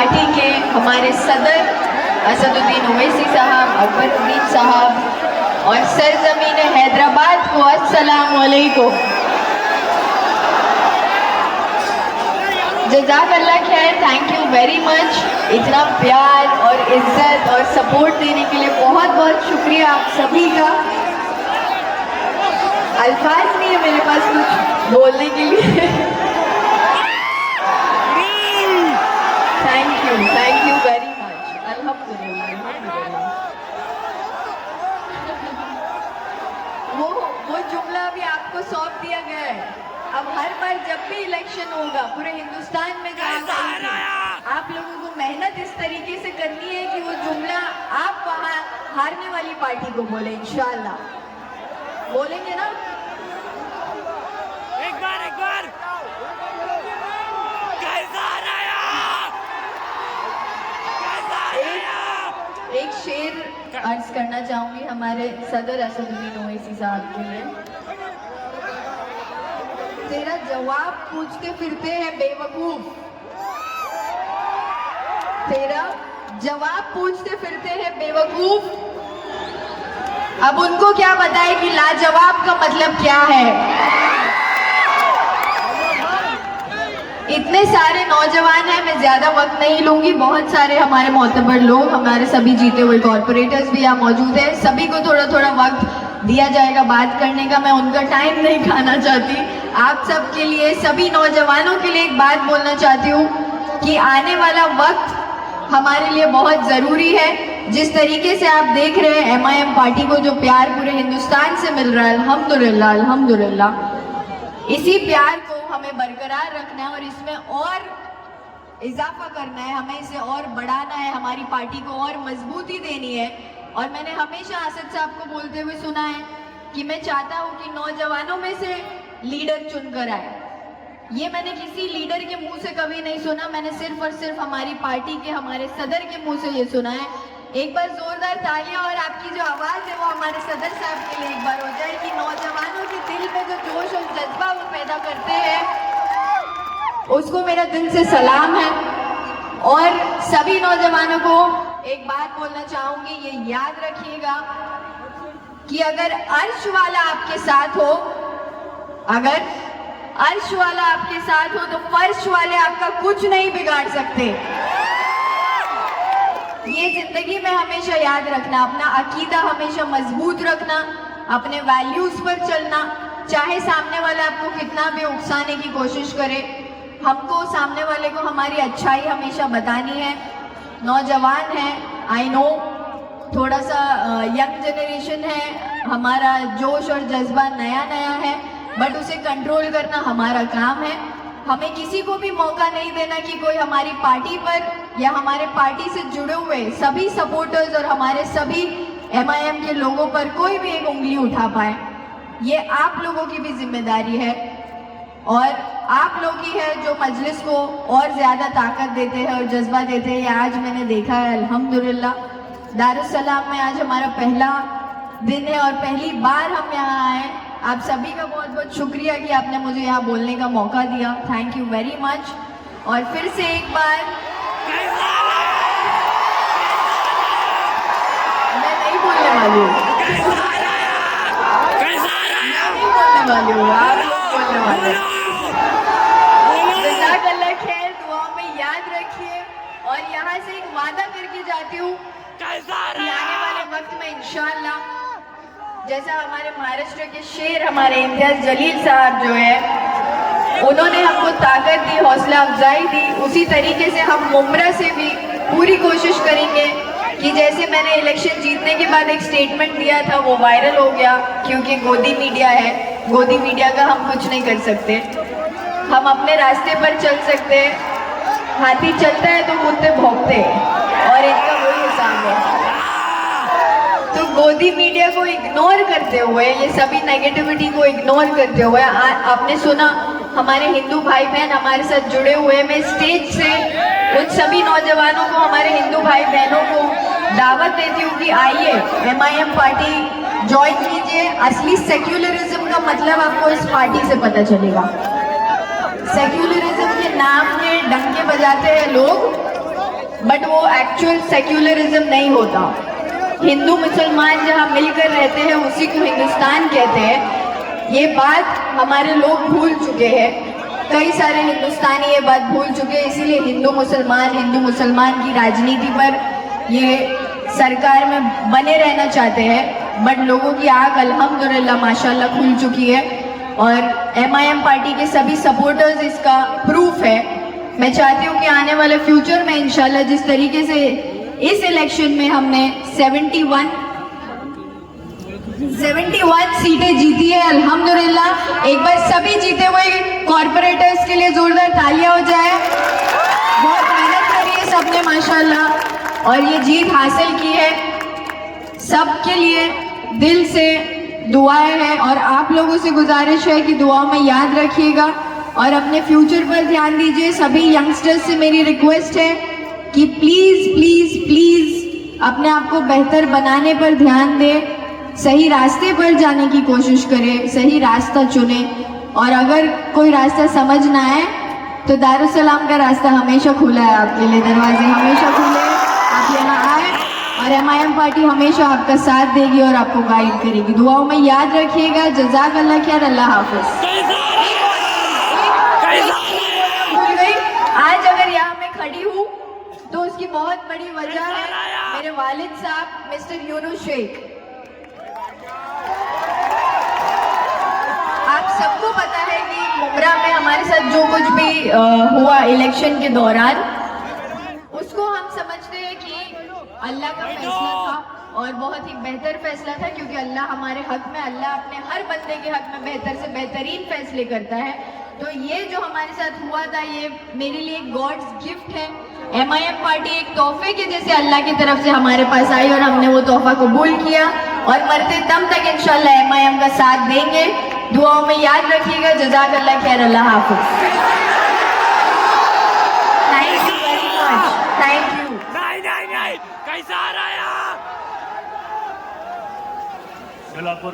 Party के हमारे सदर असदुद्दीन ओवैसी साहब, अकबरुद्दीन साहब और सरजमीन हैदराबाद को अस्सलाम वालेकुम। जज़ाकल्लाह खैर, थैंक यू वेरी मच। इतना प्यार और इज्जत और सपोर्ट देने के लिए बहुत बहुत शुक्रिया आप सभी का। अल्फाज नहीं है मेरे पास कुछ बोलने के लिए। Thank you very much. अल्हम्दुलिल्लाह। वो जुमला भी आपको सौंप दिया गया है। अब हर बार जब भी इलेक्शन होगा पूरे हिंदुस्तान में आप लोगों को मेहनत इस तरीके से करनी है कि वो जुमला आप वहां हारने वाली पार्टी को बोले। इंशाल्लाह बोलेंगे ना? एक बार कैसा रहा? एक शेर अर्ज करना चाहूंगी हमारे सदर असदुद्दीन ओवैसी साहब के लिए। तेरा जवाब पूछते फिरते हैं बेवकूफ, तेरा जवाब पूछते फिरते हैं बेवकूफ। अब उनको क्या बताए कि लाजवाब का मतलब क्या है। इतने सारे नौजवान हैं, मैं ज्यादा वक्त नहीं लूंगी। बहुत सारे हमारे मोतबर लोग, हमारे सभी जीते हुए कॉर्पोरेटर्स भी यहाँ मौजूद हैं। सभी को थोड़ा थोड़ा वक्त दिया जाएगा बात करने का। मैं उनका टाइम नहीं खाना चाहती। आप सब के लिए, सभी नौजवानों के लिए एक बात बोलना चाहती हूँ कि आने वाला वक्त हमारे लिए बहुत जरूरी है। जिस तरीके से आप देख रहे हैं MIM पार्टी को जो प्यार पूरे हिंदुस्तान से मिल रहा है, अल्हम्दुलिल्लाह अल्हम्दुलिल्लाह, इसी प्यार को हमें बरकरार रखना है और इसमें और इजाफा करना है। हमें इसे और बढ़ाना है, हमारी पार्टी को और मजबूती देनी है। और मैंने हमेशा असद साहब को बोलते हुए सुना है कि मैं चाहता हूँ कि नौजवानों में से लीडर चुनकर आए। ये मैंने किसी लीडर के मुंह से कभी नहीं सुना। मैंने सिर्फ और सिर्फ हमारी पार्टी के, हमारे सदर के मुंह से ये सुना है। एक बार जोरदार तालियां और आपकी जो आवाज है वो हमारे सदर साहब के लिए एक बार हो जाए कि नौजवानों के दिल में जो जोश और जज्बा वो पैदा करते हैं, उसको मेरा दिल से सलाम है। और सभी नौजवानों को एक बात बोलना चाहूंगी, ये याद रखिएगा कि अगर अर्श वाला आपके साथ हो, अगर अर्श वाला आपके साथ हो तो फर्श वाले आपका कुछ नहीं बिगाड़ सकते। ये जिंदगी में हमेशा याद रखना, अपना अकीदा हमेशा मजबूत रखना, अपने वैल्यूज पर चलना। चाहे सामने वाला आपको कितना भी उकसाने की कोशिश करे, हमको सामने वाले को हमारी अच्छाई हमेशा बतानी है। नौजवान है, आई नो थोड़ा सा यंग जनरेशन है, हमारा जोश और जज्बा नया नया है, बट उसे कंट्रोल करना हमारा काम है। हमें किसी को भी मौका नहीं देना कि कोई हमारी पार्टी पर या हमारे पार्टी से जुड़े हुए सभी सपोर्टर्स और हमारे सभी MIM के लोगों पर कोई भी एक उंगली उठा पाए। ये आप लोगों की भी जिम्मेदारी है और आप लोग ही है जो मजलिस को और ज्यादा ताकत देते हैं और जज्बा देते हैं। ये आज मैंने देखा है अल्हम्दुलिल्लाह। दारुस्सलाम में आज हमारा पहला दिन है और पहली बार हम यहाँ आए। आप सभी का बहुत बहुत शुक्रिया कि आपने मुझे यहाँ बोलने का मौका दिया। Thank you very much. और फिर से एक बार मैं नहीं बोलने वाली हूँ, नहीं बोलने वाली हूँ, आप लोग बोलने वाले। जज़ाकल्लाह खैर, दुआ में याद रखिए। और यहाँ से एक वादा करके जाती हूँ कि आने वाले वक्त में इंशाअल्लाह, जैसा हमारे महाराष्ट्र के शेर हमारे इम्तियाज जलील साहब जो है, उन्होंने हमको ताकत दी, हौसला अफजाई दी, उसी तरीके से हम मुमरा से भी पूरी कोशिश करेंगे कि जैसे मैंने इलेक्शन जीतने के बाद एक स्टेटमेंट दिया था, वो वायरल हो गया क्योंकि गोदी मीडिया है। गोदी मीडिया का हम कुछ नहीं कर सकते, हम अपने रास्ते पर चल सकते हैं। हाथी चलता है तो कुत्ते भौंकते हैं और इनका वही हिसाब है। तो गोदी मीडिया को इग्नोर करते हुए, ये सभी नेगेटिविटी को इग्नोर करते हुए, आपने सुना हमारे हिंदू भाई बहन हमारे साथ जुड़े हुए। मैं स्टेज से उन सभी नौजवानों को, हमारे हिंदू भाई बहनों को दावत देती हूँ कि आइए MIM पार्टी ज्वाइन कीजिए। असली सेक्युलरिज्म का मतलब आपको इस पार्टी से पता चलेगा। सेक्युलरिज्म के नाम के डंके बजाते हैं लोग, बट वो एक्चुअल सेक्युलरिज्म नहीं होता। हिंदू मुसलमान जहाँ मिलकर रहते हैं उसी को हिंदुस्तान कहते हैं। ये बात हमारे लोग भूल चुके हैं, कई सारे हिंदुस्तानी ये बात भूल चुके हैं, इसीलिए हिंदू मुसलमान की राजनीति पर ये सरकार में बने रहना चाहते हैं। बट लोगों की आंख अल्हम्दुलिल्लाह माशाल्लाह खुल चुकी है और MIM पार्टी के सभी सपोर्टर्स इसका प्रूफ है। मैं चाहती हूँ कि आने वाले फ्यूचर में इंशाल्लाह जिस तरीके से इस इलेक्शन में हमने 71 सीटें जीती है अल्हम्दुलिल्लाह, एक बार सभी जीते हुए कॉरपोरेटर्स के लिए जोरदार तालियां हो जाए। बहुत मेहनत करी है सबने माशाल्लाह और ये जीत हासिल की है। सबके लिए दिल से दुआएं हैं और आप लोगों से गुजारिश है कि दुआओं में याद रखिएगा और अपने फ्यूचर पर ध्यान दीजिए। सभी यंगस्टर्स से मेरी रिक्वेस्ट है कि प्लीज प्लीज प्लीज अपने आप को बेहतर बनाने पर ध्यान दें, सही रास्ते पर जाने की कोशिश करें, सही रास्ता चुने और अगर कोई रास्ता समझ ना आए तो दारुसलाम का रास्ता हमेशा खुला है आपके लिए, दरवाजे हमेशा खुले हैं, आप यहाँ आए और MIM पार्टी हमेशा आपका साथ देगी और आपको गाइड करेगी। दुआओं में याद रखिएगा। जज़ाक अल्लाह खैर, अल्लाह हाफिज। भूल गई, आज अगर यहाँ मैं खड़ी हूँ तो उसकी बहुत बड़ी वजह है मेरे वालिद साहब मिस्टर यूनुस शेख। आप सबको पता है कि मुमरा में हमारे साथ जो कुछ भी हुआ इलेक्शन के दौरान, उसको हम समझते हैं कि अल्लाह का फैसला था और बहुत ही बेहतर फैसला था, क्योंकि अल्लाह हमारे हक में, अल्लाह अपने हर बंदे के हक में बेहतर से बेहतरीन फैसले करता है। तो ये जो हमारे साथ हुआ था ये मेरे लिए गॉड्स गिफ्ट है। MIM पार्टी एक तोहफे के जैसे अल्लाह की तरफ से हमारे पास आई और हमने वो तोहफा कबूल किया और मरते दम तक इंशाल्लाह MIM का साथ देंगे। दुआओं में याद रखिएगा। जज़ाक अल्लाह खैर, अल्लाह हाफिज। Thank you very much, thank you. नहीं कैसा आ रहा है? शेलापुर